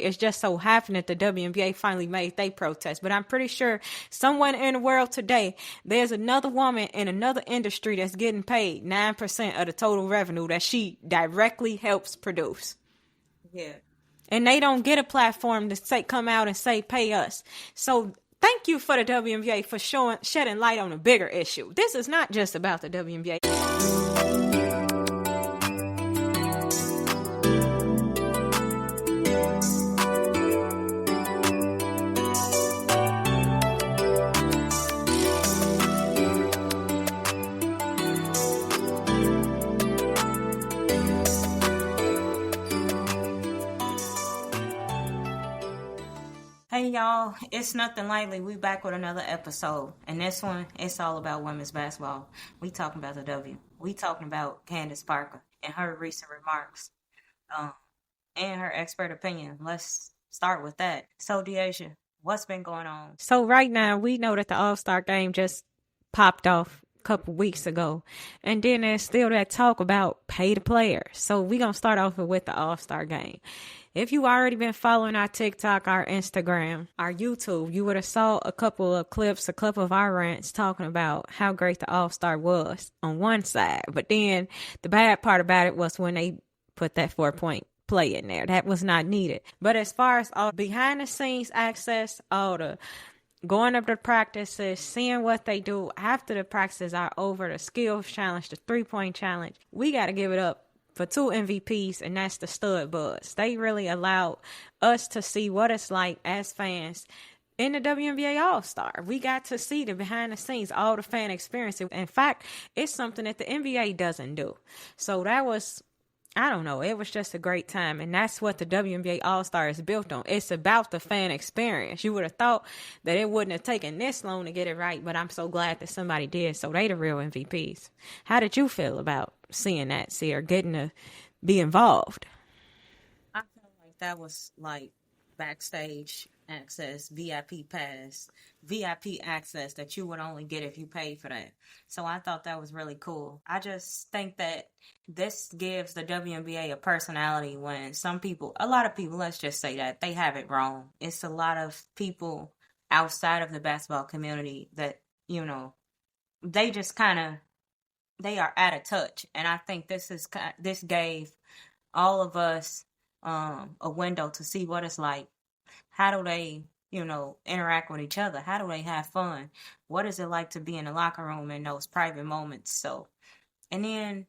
It's just so happened that the WNBA finally made their protest. But I'm pretty sure somewhere in the world today, there's another woman in another industry that's getting paid 9% of the total revenue that she directly helps produce. Yeah. And they don't get a platform to say, come out and say, pay us. So thank you for the WNBA for shedding light on a bigger issue. This is not just about the WNBA. Hey y'all, it's Nothing Lightly. We back with another episode. And this one, it's all about women's basketball. We talking about the W. We talking about Candace Parker and her recent remarks. And her expert opinion. Let's start with that. So Deasia, what's been going on? So right now, we know that the All-Star Game just popped off a couple weeks ago. And then there's still that talk about pay the players. So we're going to start off with the All-Star Game. If you already been following our TikTok, our Instagram, our YouTube, you would have saw a couple of clips, a couple of our rants talking about how great the All-Star was on one side. But then the bad part about it was when they put that 4-point play in there. That was not needed. But as far as all behind the scenes access, all the going up to practices, seeing what they do after the practices are over, the skills challenge, the 3-point challenge, we got to give it up for 2 MVPs, and that's the stud buds. They really allowed us to see what it's like as fans in the WNBA All-Star. We got to see the behind the scenes, all the fan experience. In fact, it's something that the NBA doesn't do. So that was, I don't know, it was just a great time. And that's what the WNBA All-Star is built on. It's about the fan experience. You would have thought that it wouldn't have taken this long to get it right, but I'm so glad that somebody did. So they the real MVPs. How did you feel about seeing that, or getting to be involved? I feel like that was like backstage access, VIP pass, VIP access that you would only get if you paid for that. So I thought that was really cool. I just think that this gives the WNBA a personality when a lot of people, let's just say that, they have it wrong. It's a lot of people outside of the basketball community that, they just they are out of touch. And I think this gave all of us a window to see what it's like. How do they, interact with each other? How do they have fun? What is it like to be in the locker room in those private moments? So, and then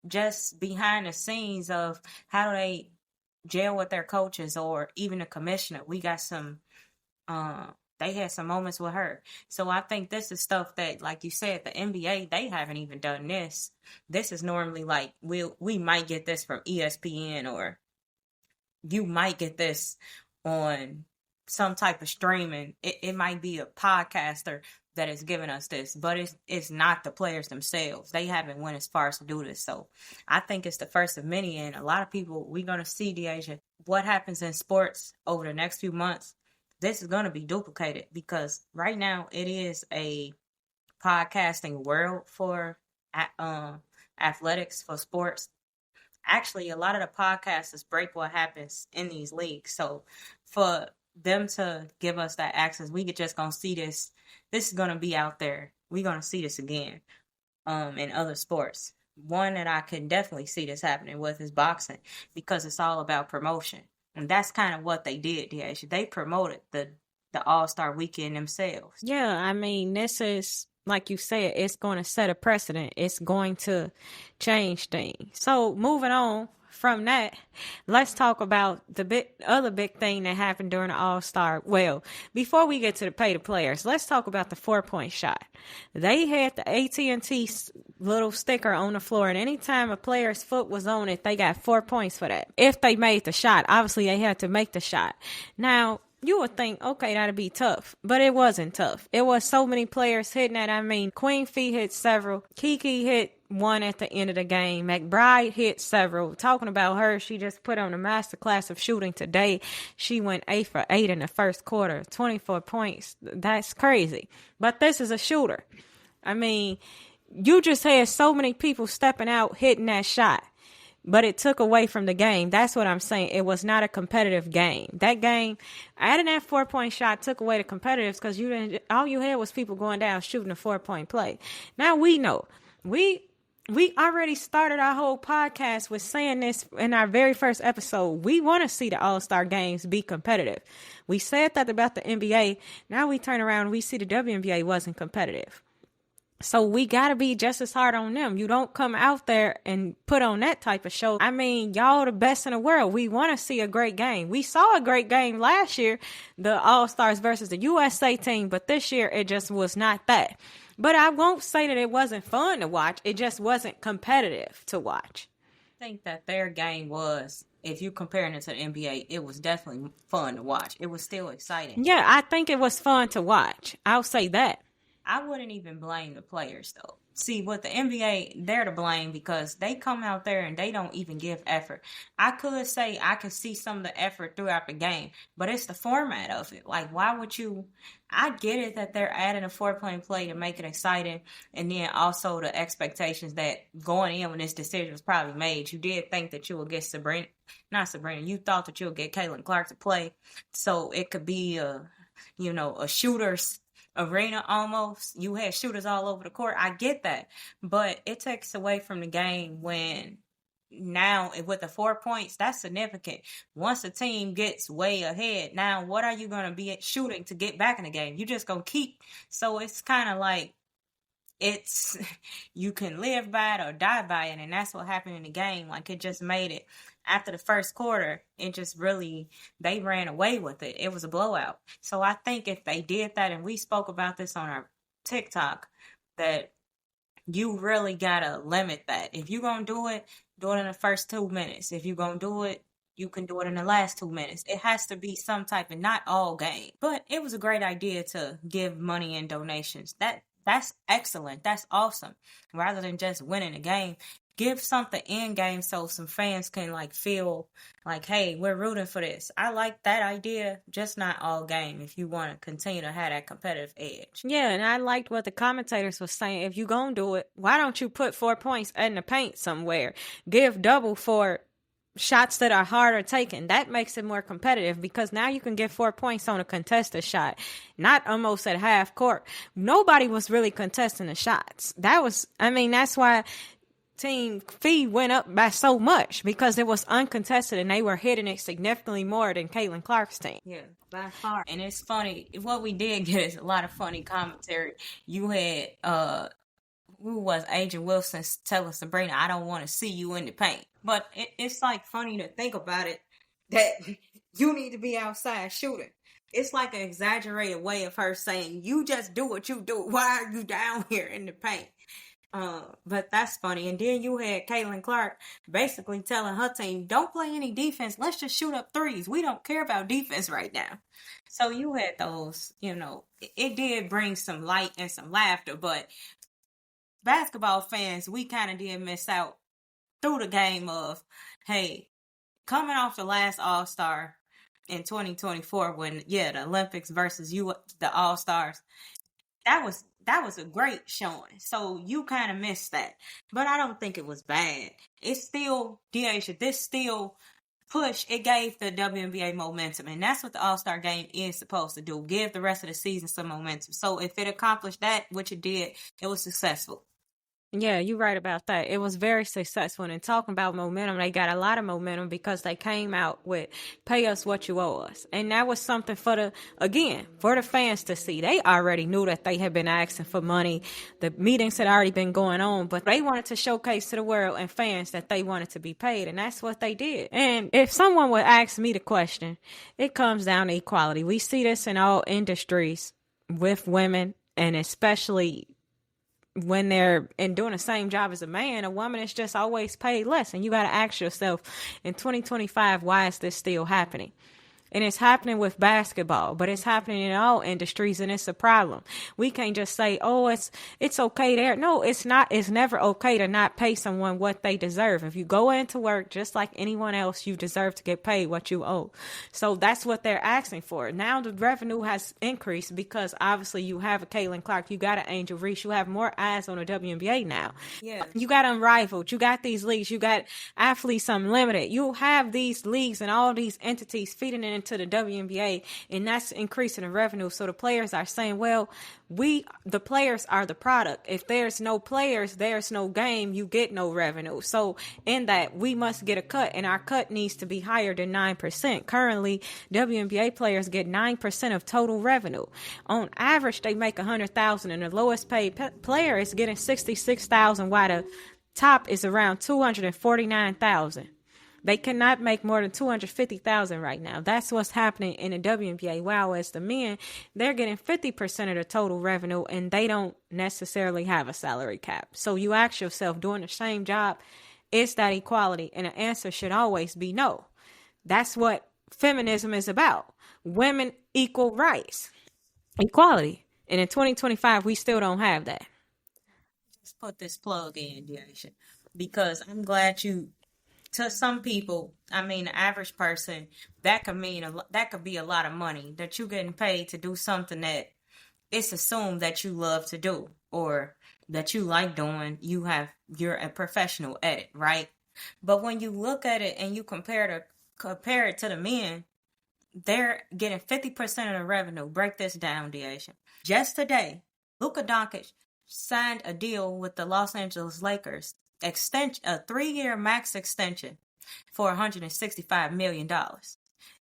just behind the scenes of how do they gel with their coaches or even the commissioner. We got they had some moments with her. So I think this is stuff that, like you said, the NBA, they haven't even done this. This is normally like, we might get this from ESPN, or you might get this on some type of streaming. It might be a podcaster that is giving us this, but it's not the players themselves. They haven't went as far as to do this. So I think it's the first of many, and a lot of people, we're going to see, Deasia, what happens in sports over the next few months. This is going to be duplicated because right now it is a podcasting world for athletics, for sports. Actually, a lot of the podcasters break what happens in these leagues. So for them to give us that access, we could just going to see this. This is going to be out there. We're going to see this again in other sports. One that I can definitely see this happening with is boxing, because it's all about promotion. And that's kind of what they did, Deasia. They promoted the All-Star Weekend themselves. Yeah, I mean, this is, like you said, it's going to set a precedent. It's going to change things. So moving on from that, let's talk about the other big thing that happened during the All-Star. Well, before we get to the pay the players, let's talk about the 4-point shot. They had the AT&T little sticker on the floor, and anytime a player's foot was on it, they got 4 points for that. If they made the shot, obviously they had to make the shot. Now, you would think, okay, that'd be tough, but it wasn't tough. It was so many players hitting that. I mean, Queen Fee hit several. Kiki hit one at the end of the game. McBride hit several. Talking about her, she just put on a masterclass of shooting today. She went 8 for 8 in the first quarter, 24 points. That's crazy. But this is a shooter. I mean, you just had so many people stepping out, hitting that shot. but it took away from the game. That's what I'm saying. It was not a competitive game. That game, adding that 4-point shot took away the competitives because all you had was people going down shooting a 4-point play. Now we know. We already started our whole podcast with saying this in our very first episode. We want to see the All-Star games be competitive. We said that about the NBA. Now we turn around and we see the WNBA wasn't competitive. So we got to be just as hard on them. You don't come out there and put on that type of show. I mean, y'all the best in the world. We want to see a great game. We saw a great game last year, the All-Stars versus the USA team, but this year it just was not that. But I won't say that it wasn't fun to watch. It just wasn't competitive to watch. I think that their game was, if you're comparing it to the NBA, it was definitely fun to watch. It was still exciting. Yeah, I think it was fun to watch. I'll say that. I wouldn't even blame the players, though. See, with the NBA, they're to blame because they come out there and they don't even give effort. I could say I could see some of the effort throughout the game, but it's the format of it. Like, why would you... I get it that they're adding a 4-point play to make it exciting, and then also the expectations that going in when this decision was probably made, you did think that you would get you thought that you would get Caitlin Clark to play, so it could be a shooter's arena almost. You had shooters all over the court. I get that, but it takes away from the game when now with the 4 points, that's significant. Once a team gets way ahead, now what are you going to be shooting to get back in the game? You just going to keep. So it's kind of like it's you can live by it or die by it, and that's what happened in the game. Like, it just made it after the first quarter, it just really, they ran away with it. It was a blowout. So I think if they did that, and we spoke about this on our TikTok, that you really gotta limit that. If you're gonna do it in the first 2 minutes. If you're gonna do it, you can do it in the last 2 minutes. It has to be some type of, not all game. But it was a great idea to give money and donations. That's excellent. That's awesome. Rather than just winning a game, give something in game so some fans can feel like, hey, we're rooting for this. I like that idea, just not all game if you want to continue to have that competitive edge. Yeah, and I liked what the commentators were saying. If you're going to do it, why don't you put 4 points in the paint somewhere? Give double for shots that are harder taken. That makes it more competitive because now you can get 4 points on a contested shot, not almost at half court. Nobody was really contesting the shots. That's why Team fee went up by so much because it was uncontested and they were hitting it significantly more than Caitlin Clark's team. Yeah, by far. And it's funny. What we did get is a lot of funny commentary. You had who was Agent Wilson telling Sabrina, I don't want to see you in the paint. But it's funny to think about it that you need to be outside shooting. It's like an exaggerated way of her saying, you just do what you do. Why are you down here in the paint? But that's funny. And then you had Caitlin Clark basically telling her team, don't play any defense. Let's just shoot up threes. We don't care about defense right now. So you had those, it did bring some light and some laughter, but basketball fans, we kind of did miss out through the game of, hey, coming off the last All-Star in 2024 when, the Olympics versus the All-Stars, that was a great showing. So you kind of missed that. But I don't think it was bad. It's still, Deasia, this still push. It gave the WNBA momentum. And that's what the All-Star Game is supposed to do. Give the rest of the season some momentum. So if it accomplished that, which it did, it was successful. Yeah, you're right about that. It was very successful. And talking about momentum, they got a lot of momentum because they came out with pay us what you owe us. And that was something for the fans to see. They already knew that they had been asking for money. The meetings had already been going on, but they wanted to showcase to the world and fans that they wanted to be paid. And that's what they did. And if someone would ask me the question, it comes down to equality. We see this in all industries with women, and especially when they're doing the same job as a man, a woman is just always paid less. And you got to ask yourself, in 2025, why is this still happening? And it's happening with basketball, but it's happening in all industries, and it's a problem. We can't just say, oh, it's okay there. No, it's not. It's never okay to not pay someone what they deserve. If you go into work just like anyone else, you deserve to get paid what you owe. So that's what they're asking for. Now the revenue has increased because obviously you have a Caitlin Clark, you got an Angel Reese, you have more eyes on the WNBA now. Yeah. You got Unrivaled, you got these leagues, you got Athletes Unlimited. You have these leagues and all these entities feeding it into the WNBA, and that's increasing the revenue. So the players are saying, well, the players are the product. If there's no players, there's no game, you get no revenue. So in that, we must get a cut, and our cut needs to be higher than 9%. Currently, WNBA players get 9% of total revenue. On average, they make $100,000, and the lowest paid player is getting $66,000, while the top is around $249,000. They cannot make more than $250,000 right now. That's what's happening in the WNBA. While as the men, they're getting 50% of the total revenue, and they don't necessarily have a salary cap. So you ask yourself, doing the same job, is that equality? And the answer should always be no. That's what feminism is about. Women equal rights, equality. And in 2025, we still don't have that. Just put this plug in, Deasia, because I'm glad to some people, I mean, the average person, that could be a lot of money that you're getting paid to do something that it's assumed that you love to do or that you like doing. You're a professional at it, right? But when you look at it and you compare it to the men, they're getting 50% of the revenue. Break this down, Deasia. Just today, Luka Doncic signed a deal with the Los Angeles Lakers, a 3-year max extension for $165 million.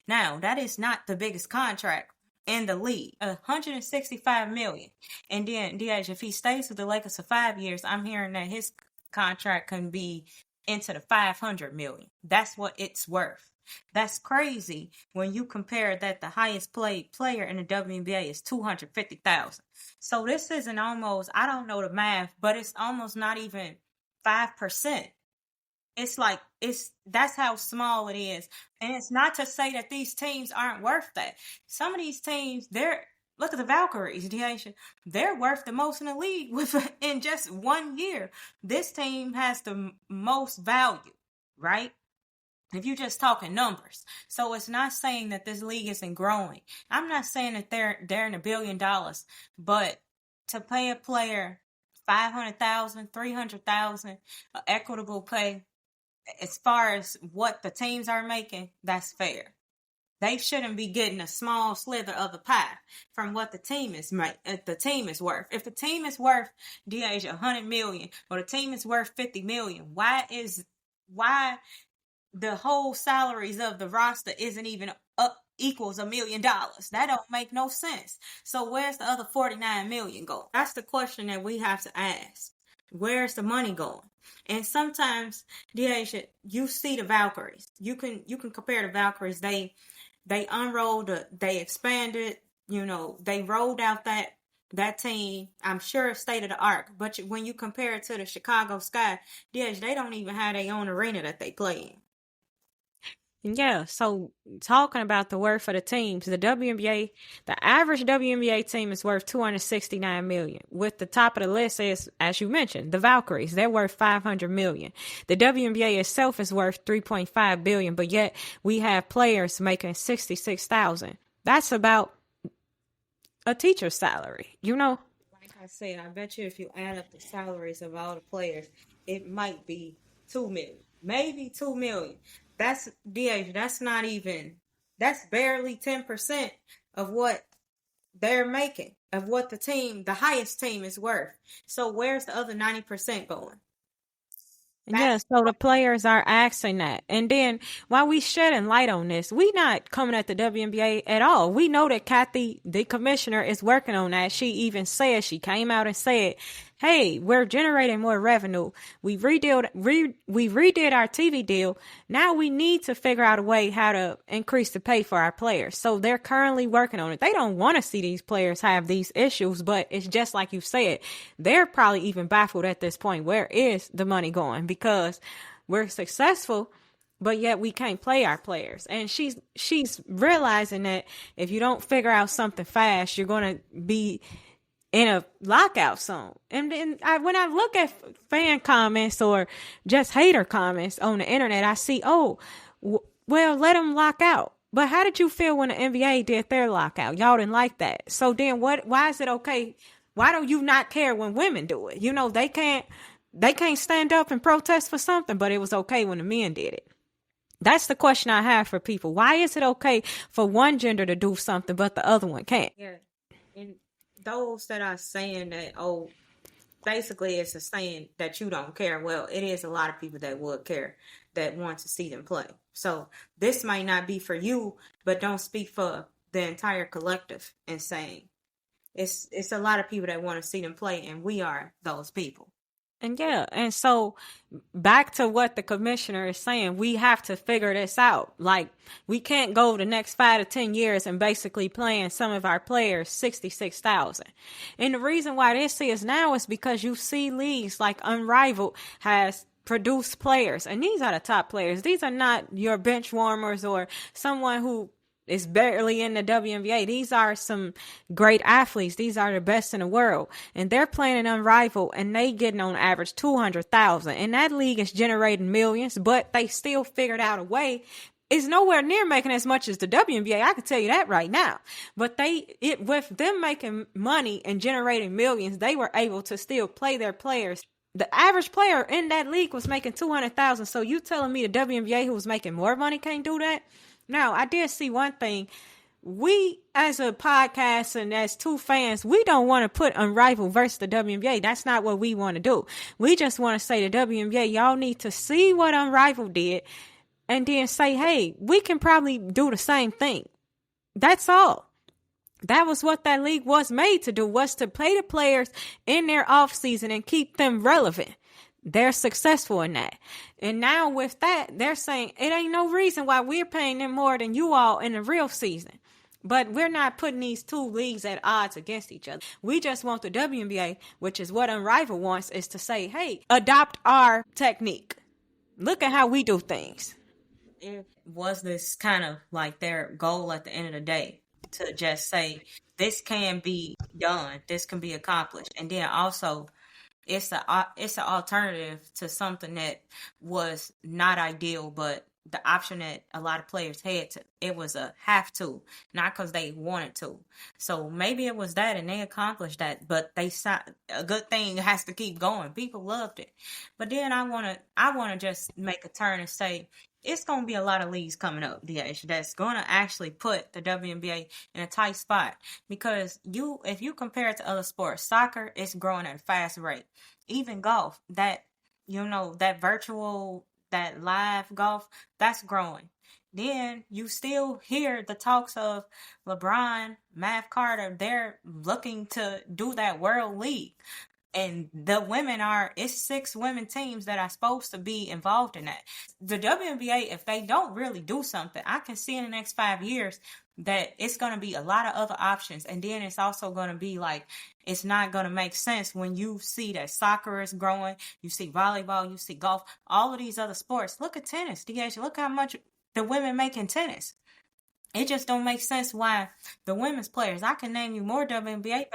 Now, that is not the biggest contract in the league, $165 million. And then, Deasia, if he stays with the Lakers for 5 years, I'm hearing that his contract can be into the $500 million. That's what it's worth. That's crazy when you compare that the highest paid player in the WNBA is $250,000. So this isn't almost, I don't know the math, but it's almost not even 5%. It's like, that's how small it is. And it's not to say that these teams aren't worth that. Some of these teams, look at the Valkyries, Deasia. They're worth the most in the league in just 1 year. This team has the most value, right? If you're just talking numbers. So it's not saying that this league isn't growing. I'm not saying that they're in $1 billion, but to pay a player $500,000, $300,000, equitable pay, as far as what the teams are making, that's fair. They shouldn't be getting a small slither of the pie from what the team is worth. If the team is worth, Deasia, $100 million, or the team is worth $50 million, why the whole salaries of the roster isn't even up equals $1 million? That don't make no sense. So where's the other $49 million going? That's the question that we have to ask. Where's the money going? And sometimes, Deasia, you see the Valkyries. You can compare the Valkyries. They unrolled, they expanded. They rolled out that team. I'm sure state of the art. But when you compare it to the Chicago Sky, Deasia, they don't even have their own arena that they play in. Yeah, so talking about the worth of the teams, the average WNBA team is worth $269 million. With the top of the list is, as you mentioned, the Valkyries. They're worth $500 million. The WNBA itself is worth $3.5 billion, but yet we have players making $66,000. That's about a teacher's salary, Like I said, I bet you if you add up the salaries of all the players, it might be $2 million, maybe $2 million. That's not even, that's barely 10% of what they're making, of what the highest team is worth. So where's the other 90% going? Yeah, so the players are asking that. And then while we shedding light on this, we not coming at the WNBA at all. We know that Kathy, the commissioner, is working on that. She even said, she came out and said, hey, we're generating more revenue. We redid our TV deal. Now we need to figure out a way how to increase the pay for our players. So they're currently working on it. They don't want to see these players have these issues, but it's just like you said, they're probably even baffled at this point. Where is the money going? Because we're successful but yet we can't play our players. And she's realizing that if you don't figure out something fast, you're going to be in a lockout zone. And then when I look at fan comments or just hater comments on the internet, I see, well, let them lock out. But how did you feel when the NBA did their lockout? Y'all didn't like that. So then why is it okay? Why do you not care when women do it? You know, they can't stand up and protest for something, but it was okay when the men did it. That's the question I have for people. Why is it okay for one gender to do something, but the other one can't? Yeah. And those that are saying that, basically it's a saying that you don't care. Well, it is a lot of people that would care, that want to see them play. So this might not be for you, but don't speak for the entire collective in saying it's a lot of people that want to see them play, and we are those people. And so back to what the commissioner is saying, we have to figure this out. Like, we can't go the next 5 to 10 years and basically playing some of our players $66,000. And the reason why this is now is because you see leagues like Unrivaled has produced players, and these are the top players. These are not your bench warmers or someone who is barely in the WNBA. These are some great athletes. These are the best in the world. And they're playing in Unrivaled, and they getting on average $200,000. And that league is generating millions, but they still figured out a way. It's nowhere near making as much as the WNBA. I can tell you that right now. But with them making money and generating millions, they were able to still play their players. The average player in that league was making $200,000. So you telling me the WNBA, who was making more money, can't do that? Now, I did see one thing. We, as a podcast and as two fans, we don't want to put Unrivaled versus the WNBA. That's not what we want to do. We just want to say to WNBA, y'all need to see what Unrivaled did and then say, hey, we can probably do the same thing. That's all. That was what that league was made to do, was to pay the players in their off season and keep them relevant. They're successful in that. And now with that, they're saying it ain't no reason why we're paying them more than you all in the real season. But we're not putting these two leagues at odds against each other. We just want the WNBA, which is what Unrivaled wants, is to say, hey, adopt our technique. Look at how we do things. Was this kind of like their goal at the end of the day, to just say, this can be done, this can be accomplished? And then also, it's an alternative to something that was not ideal, but the option that a lot of players had to, it was a have to, not because they wanted to. So maybe it was that, and they accomplished that. But a good thing has to keep going. People loved it. But then I wanna just make a turn and say, it's gonna be a lot of leagues coming up, DH, that's gonna actually put the WNBA in a tight spot. Because if you compare it to other sports, soccer is growing at a fast rate. Even golf, that virtual, that live golf, that's growing. Then you still hear the talks of LeBron, Mav Carter, they're looking to do that World League. And the women it's 6 women teams that are supposed to be involved in that. The WNBA, if they don't really do something, I can see in the next 5 years that it's going to be a lot of other options. And then it's also going to be like, it's not going to make sense when you see that soccer is growing, you see volleyball, you see golf, all of these other sports. Look at tennis, DH. Look how much the women make in tennis. It just don't make sense why the women's players, I can name you more WNBA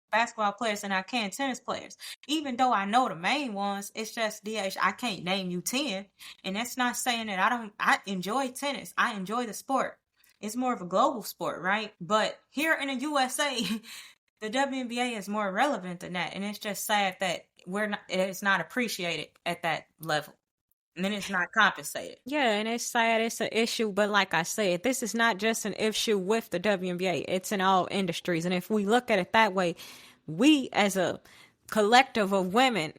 basketball players than I can tennis players. Even though I know the main ones, it's just, DH, I can't name you 10. And that's not saying that I enjoy tennis. I enjoy the sport. It's more of a global sport, right? But here in the USA, the WNBA is more relevant than that. And it's just sad that it's not appreciated at that level. And then it's not compensated. Yeah, and it's sad. It's an issue. But like I said, this is not just an issue with the WNBA. It's in all industries. And if we look at it that way, we as a collective of women,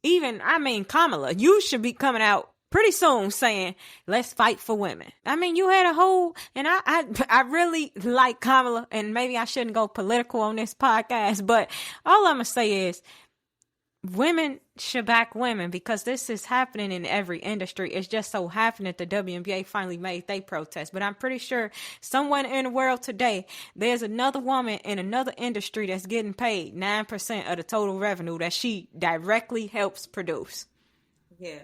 Kamala, you should be coming out pretty soon saying, let's fight for women. You had a whole, and I really like Kamala, and maybe I shouldn't go political on this podcast, but all I'm going to say is, women should back women, because this is happening in every industry. It's just so happened that the WNBA finally made their protest. But I'm pretty sure someone in the world today, there's another woman in another industry that's getting paid 9% of the total revenue that she directly helps produce. Yeah.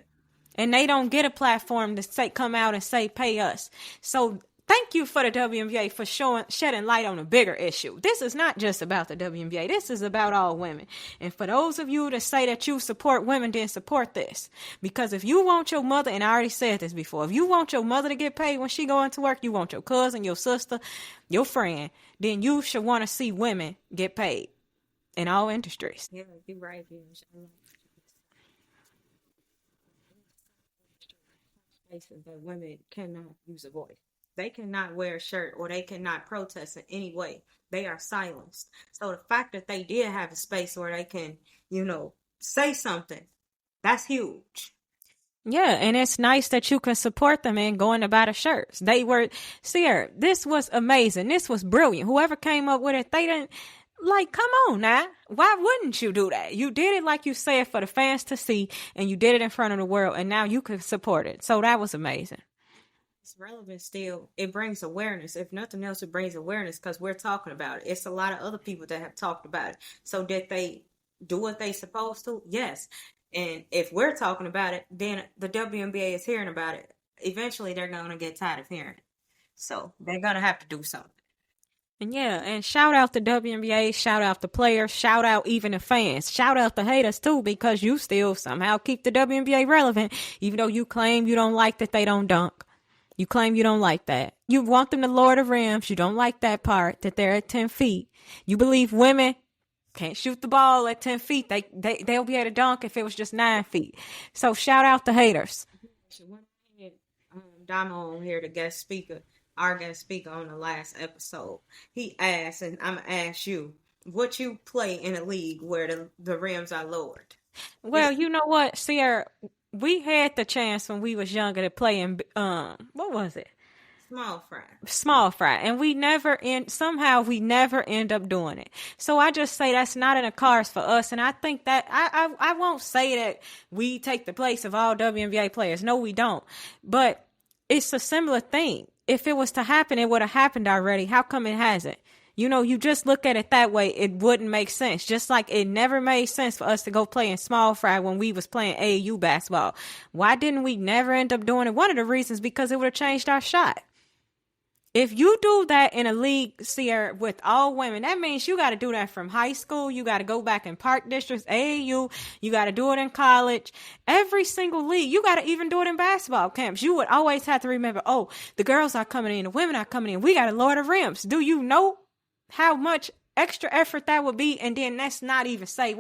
And they don't get a platform to say, come out and say, pay us. So thank you for the WNBA for shedding light on a bigger issue. This is not just about the WNBA. This is about all women. And for those of you that say that you support women, then support this. Because if you want your mother, and I already said this before, if you want your mother to get paid when she going to work, you want your cousin, your sister, your friend, then you should want to see women get paid in all industries. Yeah, you're right. Places that women cannot use a voice. They cannot wear a shirt or they cannot protest in any way. They are silenced. So the fact that they did have a space where they can, say something, that's huge. Yeah, and it's nice that you can support them and going to buy the shirts. They were, Sierra, this was amazing. This was brilliant. Whoever came up with it, they didn't, come on now. Why wouldn't you do that? You did it like you said for the fans to see, and you did it in front of the world, and now you could support it. So that was amazing. It's relevant still. It brings awareness. If nothing else, it brings awareness because we're talking about it. It's a lot of other people that have talked about it. So did they do what they supposed to? Yes. And if we're talking about it, then the WNBA is hearing about it. Eventually, they're going to get tired of hearing it. So they're going to have to do something. And yeah, and shout out the WNBA, shout out the players, shout out even the fans, shout out the haters too, because you still somehow keep the WNBA relevant, even though you claim you don't like that they don't dunk. You claim you don't like that. You want them to lower the rims. You don't like that part, that they're at 10 feet. You believe women can't shoot the ball at 10 feet. They'll be able to dunk if it was just 9 feet. So shout out the haters. Damo on here, the guest speaker, our guest speaker on the last episode, he asked, and I'm going to ask you, would you play in a league where the rims are lowered? Well, you know what, Sierra, we had the chance when we was younger to play in, what was it? Small fry. And we never end up doing it. So I just say that's not in the cards for us. And I think that I won't say that we take the place of all WNBA players. No, we don't. But it's a similar thing. If it was to happen, it would have happened already. How come it hasn't? You just look at it that way, it wouldn't make sense. Just like it never made sense for us to go play in small fry when we was playing AAU basketball. Why didn't we never end up doing it? One of the reasons, because it would have changed our shot. If you do that in a league, Sierra, with all women, that means you got to do that from high school. You got to go back in park districts, AAU. You got to do it in college. Every single league. You got to even do it in basketball camps. You would always have to remember, the girls are coming in, the women are coming in. We got to lower the rims. Do you know how much extra effort that would be? And then let's not even say,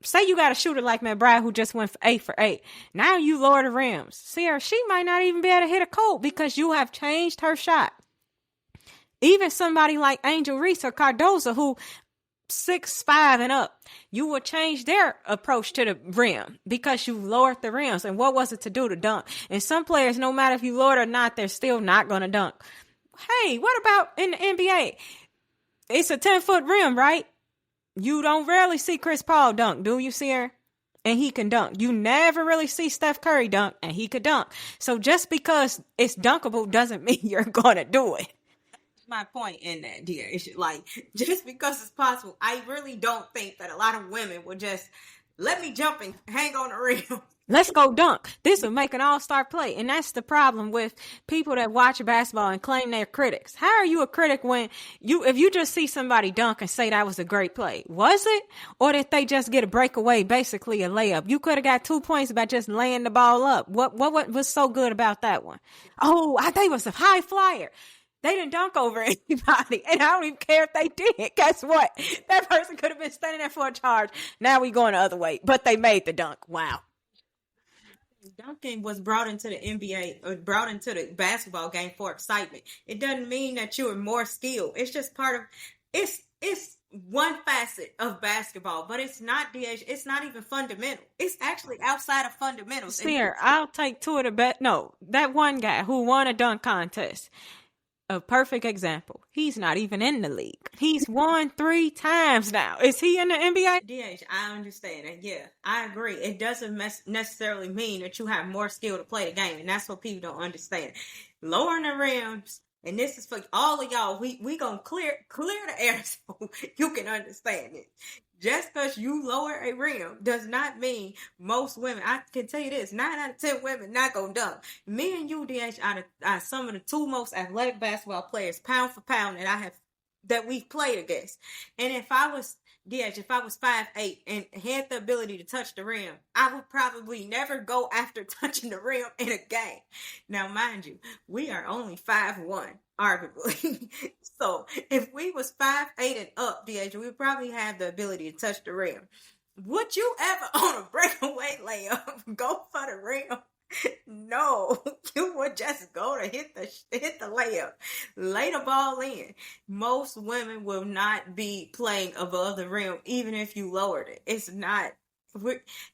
say you got a shooter like McBride who just went for 8 for 8. Now you lower the rims. Sierra, she might not even be able to hit a cold because you have changed her shot. Even somebody like Angel Reese or Cardoza who 6'5" and up, you will change their approach to the rim because you lowered the rims. And what was it to do to dunk? And some players, no matter if you lowered or not, they're still not going to dunk. Hey, what about in the NBA? It's a 10-foot rim, right? You don't rarely see Chris Paul dunk, do you, Sierra? And he can dunk. You never really see Steph Curry dunk, and he could dunk. So just because it's dunkable doesn't mean you're going to do it. That's my point in that, dear. It's just because it's possible, I really don't think that a lot of women will just let me jump and hang on the rim. Let's go dunk. This will make an all-star play. And that's the problem with people that watch basketball and claim they're critics. How are you a critic when if you just see somebody dunk and say that was a great play? Was it? Or did they just get a breakaway, basically a layup? You could have got 2 points by just laying the ball up. What was so good about that one? I think it was a high flyer. They didn't dunk over anybody, and I don't even care if they did. Guess what? That person could have been standing there for a charge. Now we going the other way, but they made the dunk. Wow. Dunking was brought into the NBA or brought into the basketball game for excitement. It doesn't mean that you are more skilled. It's just part of it's one facet of basketball, but it's not it's not even fundamental. It's actually outside of fundamentals. Here, I'll take two of the best. No, that one guy who won a dunk contest. A perfect example. He's not even in the league. He's won 3 times now. Is he in the NBA? DH, I understand that. Yeah, I agree. It doesn't necessarily mean that you have more skill to play the game, and that's what people don't understand. Lowering the rims And this is for all of y'all. We gonna clear the air so you can understand it. Just because you lower a rim does not mean most women. I can tell you this: 9 out of 10 women not gonna dunk. Me and you, DH, are some of the 2 most athletic basketball players, pound for pound, that we've played against. And if I was 5'8" and had the ability to touch the rim, I would probably never go after touching the rim in a game. Now, mind you, we are only 5'1", arguably. So if we was 5'8" and up, DH, we would probably have the ability to touch the rim. Would you ever, on a breakaway layup, go for the rim? No, you would just go to hit the layup, lay the ball in. Most women will not be playing above the rim, even if you lowered it. It's not.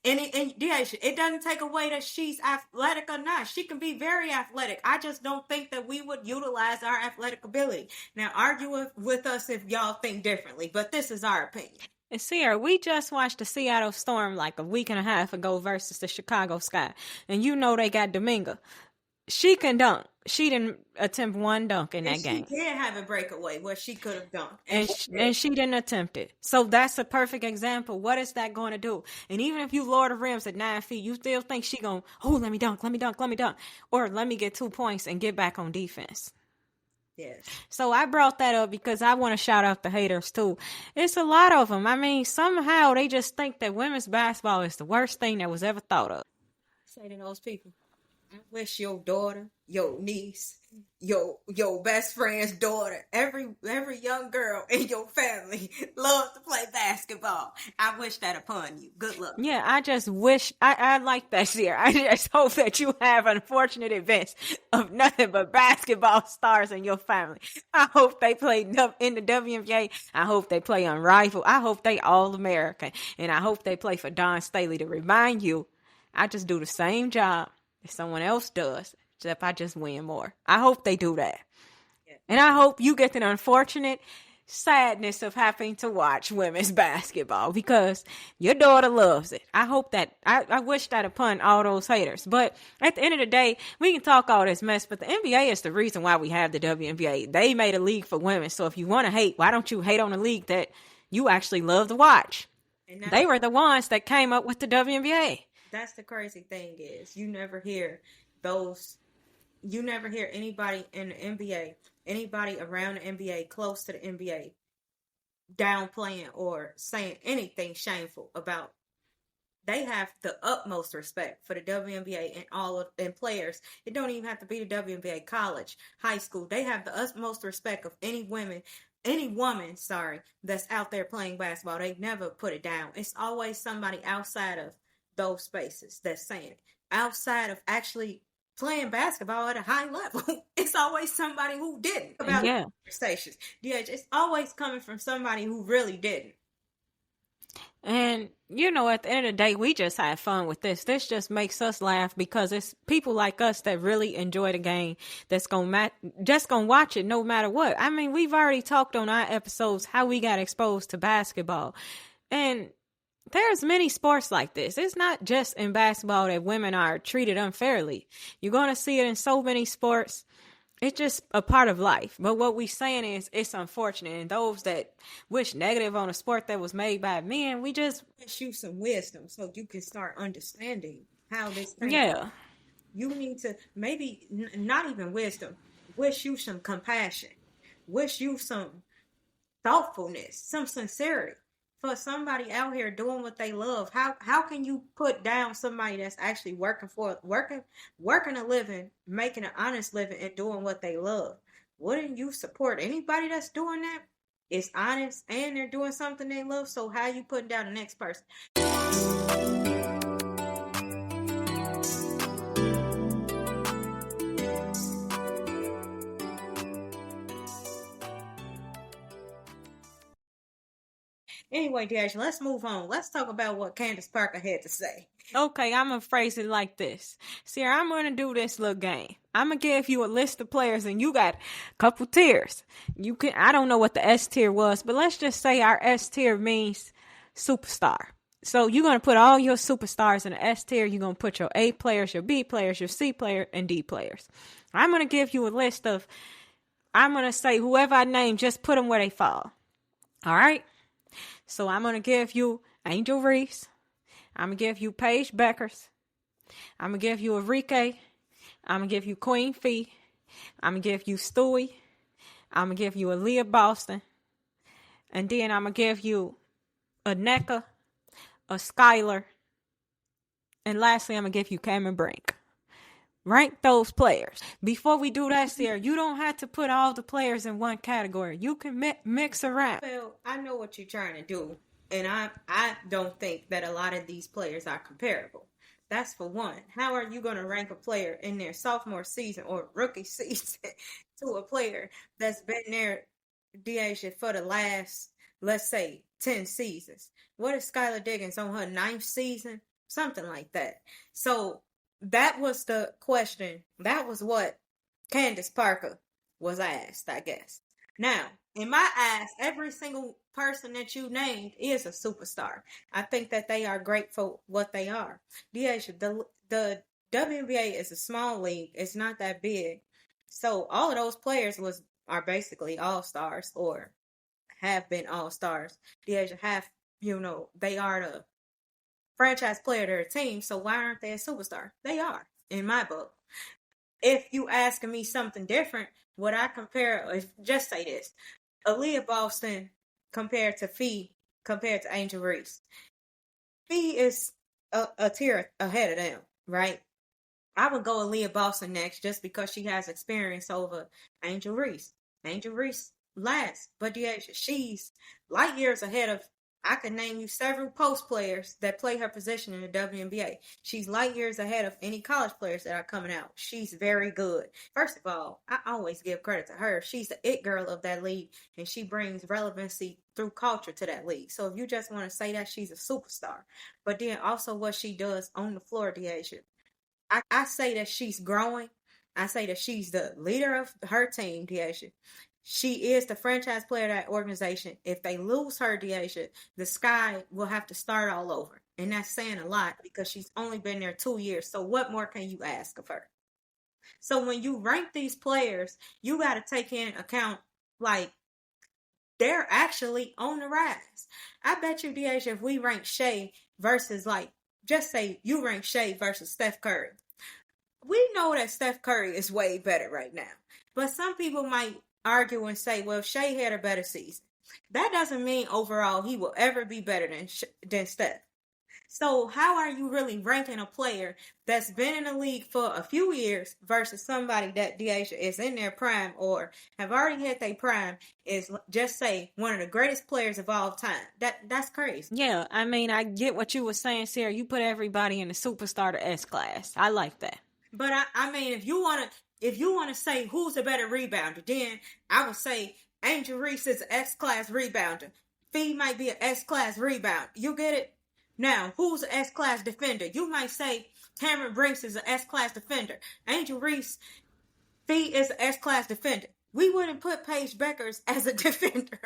It doesn't take away that she's athletic or not. She can be very athletic. I just don't think that we would utilize our athletic ability. Now, argue with us if y'all think differently, but this is our opinion. And Sierra, we just watched the Seattle Storm like a week and a half ago versus the Chicago Sky. And you know they got Dominga. She can dunk. She didn't attempt one dunk in that game. She did have a breakaway where she could have dunked. And she didn't attempt it. So that's a perfect example. What is that going to do? And even if you lower the rims at 9 feet, you still think she going, let me dunk. Or let me get 2 points and get back on defense. Yes. So I brought that up because I want to shout out the haters too. It's a lot of them. I mean, somehow they just think that women's basketball is the worst thing that was ever thought of. Say to those people, I wish your daughter, your niece, your best friend's daughter, every young girl in your family loves to play basketball. I wish that upon you. Good luck. Yeah, I just wish, I like that, Sierra. I just hope that you have unfortunate events of nothing but basketball stars in your family. I hope they play in the WNBA. I hope they play unrivaled. I hope they All-American. And I hope they play for Dawn Staley to remind you, I just do the same job that someone else does, except I just win more. I hope they do that. Yeah. And I hope you get the unfortunate sadness of having to watch women's basketball because your daughter loves it. I hope that, I wish that upon all those haters. But at the end of the day, we can talk all this mess, but the NBA is the reason why we have the WNBA. They made a league for women. So if you want to hate, why don't you hate on a league that you actually love to watch? They were the ones that came up with the WNBA. That's the crazy thing is you never hear anybody in the NBA, anybody around the NBA, close to the NBA, downplaying or saying anything shameful about. They have the utmost respect for the WNBA and players. It don't even have to be the WNBA, college, high school. They have the utmost respect of any woman, that's out there playing basketball. They never put it down. It's always somebody outside of those spaces that's saying it. Outside of actually playing basketball at a high level, it's always somebody who didn't. About conversations. Yeah, it's always coming from somebody who really didn't. And, at the end of the day, we just had fun with this. This just makes us laugh because it's people like us that really enjoy the game that's just going to watch it no matter what. I mean, we've already talked on our episodes how we got exposed to basketball. And there's many sports like this. It's not just in basketball that women are treated unfairly. You're going to see it in so many sports. It's just a part of life. But what we're saying is it's unfortunate. And those that wish negative on a sport that was made by men, we just wish you some wisdom so you can start understanding how this thing works. You need to maybe not even wisdom. Wish you some compassion. Wish you some thoughtfulness, some sincerity. For somebody out here doing what they love, how can you put down somebody that's actually working a living, making an honest living, and doing what they love? Wouldn't you support anybody that's doing that? It's honest and they're doing something they love. So how you putting down the next person? Anyway, Dash, let's move on. Let's talk about what Candace Parker had to say. Okay, I'm going to phrase it like this. Sierra, I'm going to do this little game. I'm going to give you a list of players, and you got a couple tiers. I don't know what the S tier was, but let's just say our S tier means superstar. So you're going to put all your superstars in the S tier. You're going to put your A players, your B players, your C players, and D players. I'm going to give you a list of I'm going to say whoever I name, just put them where they fall. All right? So I'm going to give you Angel Reese. I'm going to give you Paige Beckers. I'm going to give you Enrique. I'm going to give you Queen Fee. I'm going to give you Stewie. I'm going to give you Aaliyah Boston. And then I'm going to give you a NECA, a Skylar. And lastly, I'm going to give you Cameron Brink. Rank those players. Before we do that, Sierra, you don't have to put all the players in one category. You can mix around. Well, I know what you're trying to do. And I don't think that a lot of these players are comparable. That's for one. How are you going to rank a player in their sophomore season or rookie season to a player that's been there, Deasia, for the last, let's say, 10 seasons? What is Skylar Diggins on her 9th season? Something like that. So that was the question. That was what Candace Parker was asked, I guess. Now, in my eyes, every single person that you named is a superstar. I think that they are great for what they are. The WNBA is a small league. It's not that big. So all of those players are basically all-stars or have been all-stars. They are the franchise player of their team. So why aren't they a superstar? They are, in my book. If you asking me something different, would I compare, just say this, Aaliyah Boston compared to Fee, compared to Angel Reese. Fee is a tier ahead of them, right? I would go Aaliyah Boston next just because she has experience over Angel Reese. Angel Reese last, but she's light years ahead of, I could name you several post players that play her position in the WNBA. She's light years ahead of any college players that are coming out. She's very good. First of all, I always give credit to her. She's the it girl of that league, and she brings relevancy through culture to that league. So if you just want to say that, she's a superstar. But then also what she does on the floor, Deasia. I say that she's growing. I say that she's the leader of her team, Deasia. She is the franchise player of that organization. If they lose her, Deasia, the sky will have to start all over. And that's saying a lot because she's only been there 2 years. So what more can you ask of her? So when you rank these players, you got to take in account, like, they're actually on the rise. I bet you, Deasia, if we rank Shea versus, like, just say you rank Shea versus Steph Curry. We know that Steph Curry is way better right now. But some people might argue and say, well, Shea had a better season. That doesn't mean overall he will ever be better than Steph. So how are you really ranking a player that's been in the league for a few years versus somebody that, Deasia, is in their prime or have already hit their prime, is, just say, one of the greatest players of all time? That's crazy. Yeah, I mean, I get what you were saying, Sarah. You put everybody in the superstar to S class. I like that. But I mean, if you want to say who's a better rebounder, then I would say Angel Reese is an S-class rebounder. Fee might be an S-class rebound. You get it? Now, who's an S-class defender? You might say Cameron Brink is an S-class defender. Angel Reese, Fee is an S-class defender. We wouldn't put Paige Beckers as a defender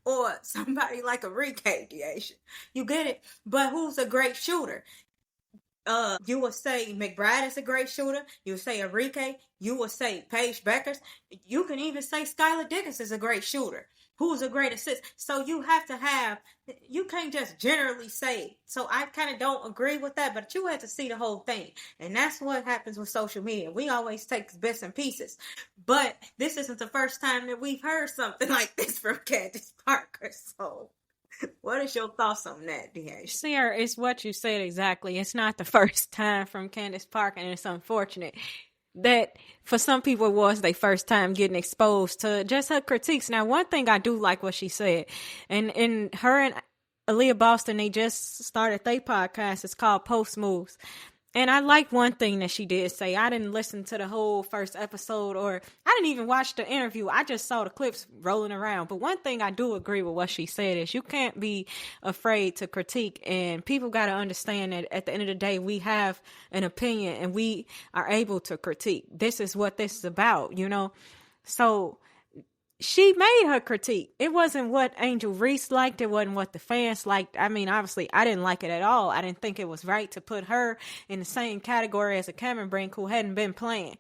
or somebody like Enrique, Deasia. You get it? But who's a great shooter? You will say McBride is a great shooter. You will say Enrique. You will say Paige Beckers. You can even say Skylar Diggins is a great shooter. Who's a great assist? So you have to you can't just generally say. So I kind of don't agree with that, but you have to see the whole thing. And that's what happens with social media. We always take bits and pieces. But this isn't the first time that we've heard something like this from Candace Parker. So what is your thoughts on that, Deasia? Sarah, it's what you said exactly. It's not the first time from Candace Parker, and it's unfortunate that for some people it was their first time getting exposed to just her critiques. Now, one thing I do like what she said, and in her and Aaliyah Boston, they just started their podcast. It's called Post Moves. And I like one thing that she did say. I didn't listen to the whole first episode, or I didn't even watch the interview. I just saw the clips rolling around. But one thing I do agree with what she said is you can't be afraid to critique. And people got to understand that at the end of the day, we have an opinion and we are able to critique. This is what this is about, you know. So she made her critique. It wasn't what Angel Reese liked. It wasn't what the fans liked. I mean, obviously, I didn't like it at all. I didn't think it was right to put her in the same category as a Cameron Brink who hadn't been playing.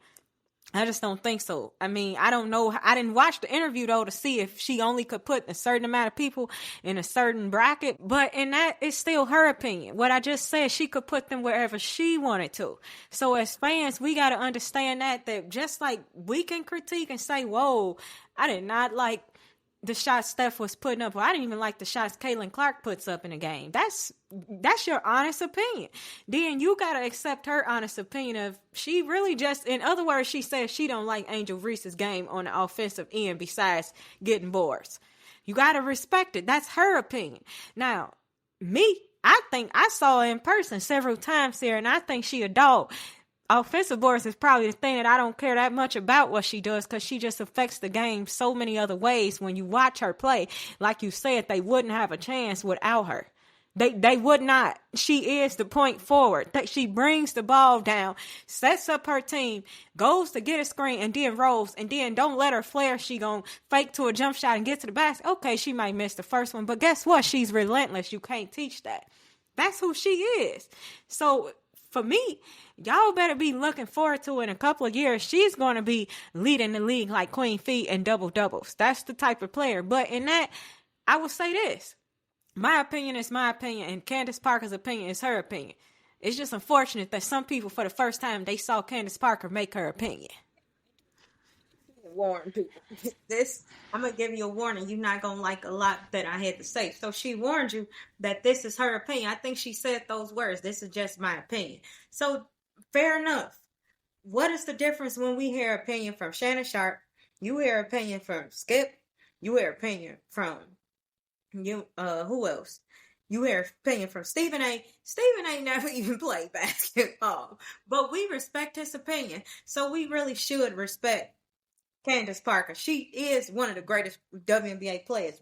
I just don't think so. I mean, I don't know. I didn't watch the interview though to see if she only could put a certain amount of people in a certain bracket. But in that, it's still her opinion. What I just said, she could put them wherever she wanted to. So as fans, we got to understand that just like we can critique and say, whoa, I did not like the shots Steph was putting up. Well, I didn't even like the shots Caitlin Clark puts up in a game. That's your honest opinion. Then you gotta accept her honest opinion of she really just, in other words, she says she don't like Angel Reese's game on the offensive end besides getting boards. You gotta respect it. That's her opinion. Now, me, I think I saw her in person several times here, and I think she a dog. Offensive boards is probably the thing that I don't care that much about what she does, because she just affects the game so many other ways. When you watch her play, like you said, they wouldn't have a chance without her. They would not. She is the point forward. She brings the ball down, sets up her team, goes to get a screen, and then rolls, and then don't let her flare. She gonna fake to a jump shot and get to the basket. Okay, she might miss the first one, but guess what? She's relentless. You can't teach that. That's who she is. So for me, y'all better be looking forward to in a couple of years. She's going to be leading the league like Queen Fee and double-doubles. That's the type of player. But in that, I will say this. My opinion is my opinion, and Candace Parker's opinion is her opinion. It's just unfortunate that some people, for the first time, they saw Candace Parker make her opinion. Warn people. I'm gonna give you a warning. You're not gonna like a lot that I had to say. So she warned you that this is her opinion. I think she said those words. This is just my opinion. So fair enough. What is the difference when we hear opinion from Shannon Sharp? You hear opinion from Skip. You hear opinion from who else? You hear opinion from Stephen A. Stephen A. never even played basketball, but we respect his opinion. So we really should respect Candace Parker. She is one of the greatest WNBA players,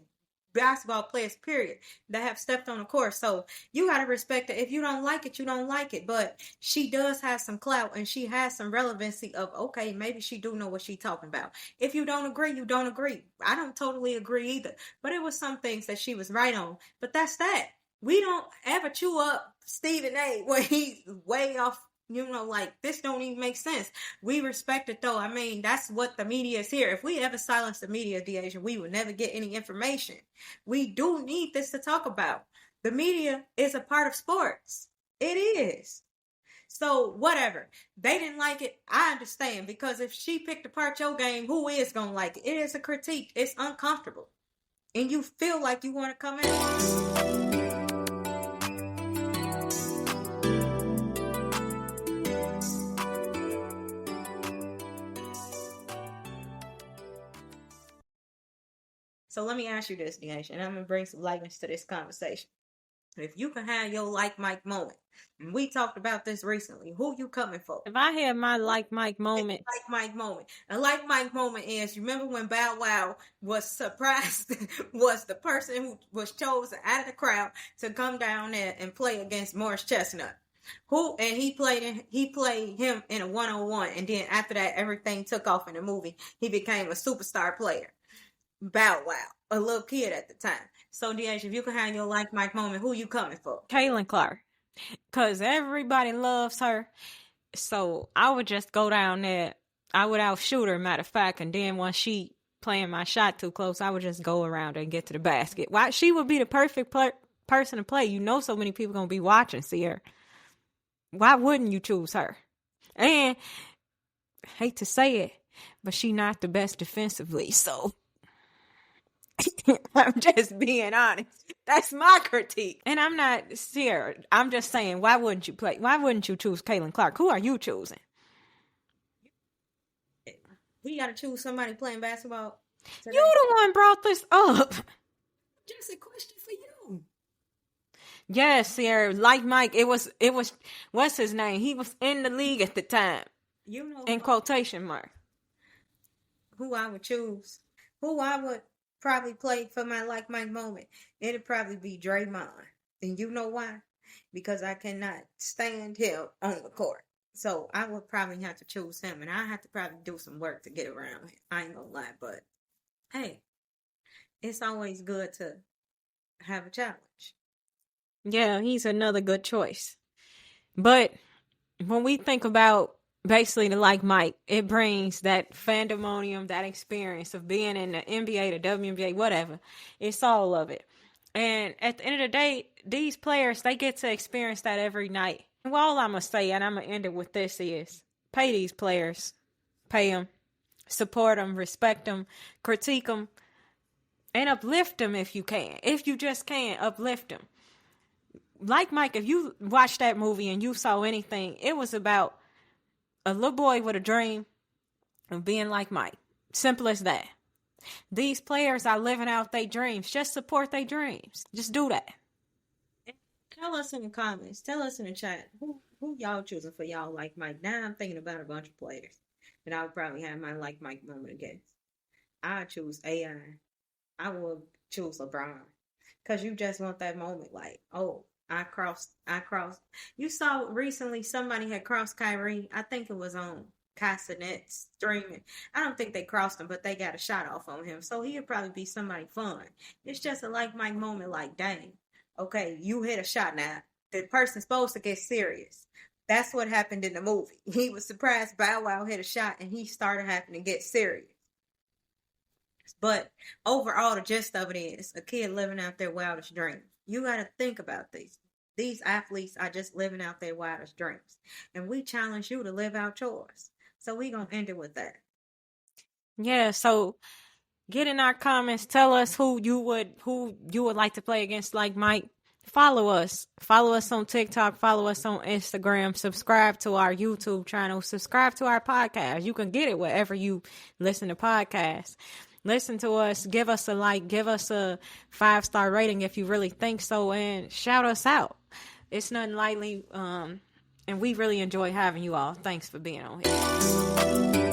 basketball players, period, that have stepped on the court. So you got to respect it. If you don't like it, you don't like it. But she does have some clout, and she has some relevancy of, okay, maybe she do know what she's talking about. If you don't agree, you don't agree. I don't totally agree either. But it was some things that she was right on. But that's that. We don't ever chew up Stephen A. when he's way off. Like, this don't even make sense. We respect it, though. I mean, that's what the media is here. If we ever silence the media, Deasia, we would never get any information. We do need this to talk about. The media is a part of sports. It is. So, whatever. They didn't like it. I understand. Because if she picked apart your game, who is going to like it? It is a critique. It's uncomfortable. And you feel like you want to come in. So let me ask you this, Deasia, and I'm going to bring some lightness to this conversation. If you can have your like Mike moment, and we talked about this recently, who you coming for? If I had my like Mike moment. Like Mike moment. A like Mike moment is, you remember when Bow Wow was surprised, was the person who was chosen out of the crowd to come down there and play against Morris Chestnut. He played him in a 1-on-1, and then after that, everything took off in the movie. He became a superstar player. Bow Wow, a little kid at the time. So, Deasia, if you can have your like Mike moment, who you coming for? Caitlin Clark. Because everybody loves her. So, I would just go down there. I would outshoot her, matter of fact. And then once she playing my shot too close, I would just go around and get to the basket. Why? She would be the perfect person to play. So many people going to be watching, see her. Why wouldn't you choose her? And, hate to say it, but she not the best defensively, so... I'm just being honest. That's my critique. And I'm not serious. I'm just saying, why wouldn't you choose Caitlin Clark? Who are you choosing? We got to choose somebody playing basketball today. You the one brought this up. Just a question for you. Yes, Sierra. Like Mike, it was, what's his name? He was in the league at the time. In quotation mark. Who I would choose. Who I would probably play for my like Mike moment. It'd probably be Draymond. And you know why? Because I cannot stand him on the court. So I would probably have to choose him. And I have to probably do some work to get around him. I ain't gonna lie. But hey, it's always good to have a challenge. Yeah, he's another good choice. But when we think about basically, like Mike, it brings that fandemonium, that experience of being in the NBA, the WNBA, whatever. It's all of it. And at the end of the day, these players, they get to experience that every night. And all I'm going to say, and I'm going to end it with this, is pay these players. Pay them. Support them. Respect them. Critique them. And uplift them if you can. If you just can, uplift them. Like Mike, if you watched that movie and you saw anything, it was about a little boy with a dream of being like Mike. Simple as that. These players are living out their dreams. Just support their dreams. Just do that. Tell us in the comments. Tell us in the chat who y'all choosing for y'all like Mike. Now I'm thinking about a bunch of players that I would probably have my like Mike moment against. I choose AI. I will choose LeBron because you just want that moment, like, oh, I crossed. You saw recently somebody had crossed Kyrie. I think it was on Castanets streaming. I don't think they crossed him, but they got a shot off on him. So he'd probably be somebody fun. It's just a like Mike moment, like, dang, okay, you hit a shot now. The person's supposed to get serious. That's what happened in the movie. He was surprised Bow Wow hit a shot and he started having to get serious. But overall, the gist of it is a kid living out their wildest dreams. You got to think about these. These athletes are just living out their wildest dreams. And we challenge you to live out yours. So we're going to end it with that. Yeah, so get in our comments. Tell us who you would like to play against like Mike. Follow us. Follow us on TikTok. Follow us on Instagram. Subscribe to our YouTube channel. Subscribe to our podcast. You can get it wherever you listen to podcasts. Listen to us. Give us a like. Give us a 5-star rating if you really think so. And shout us out. It's nothing lightly. And we really enjoy having you all. Thanks for being on here.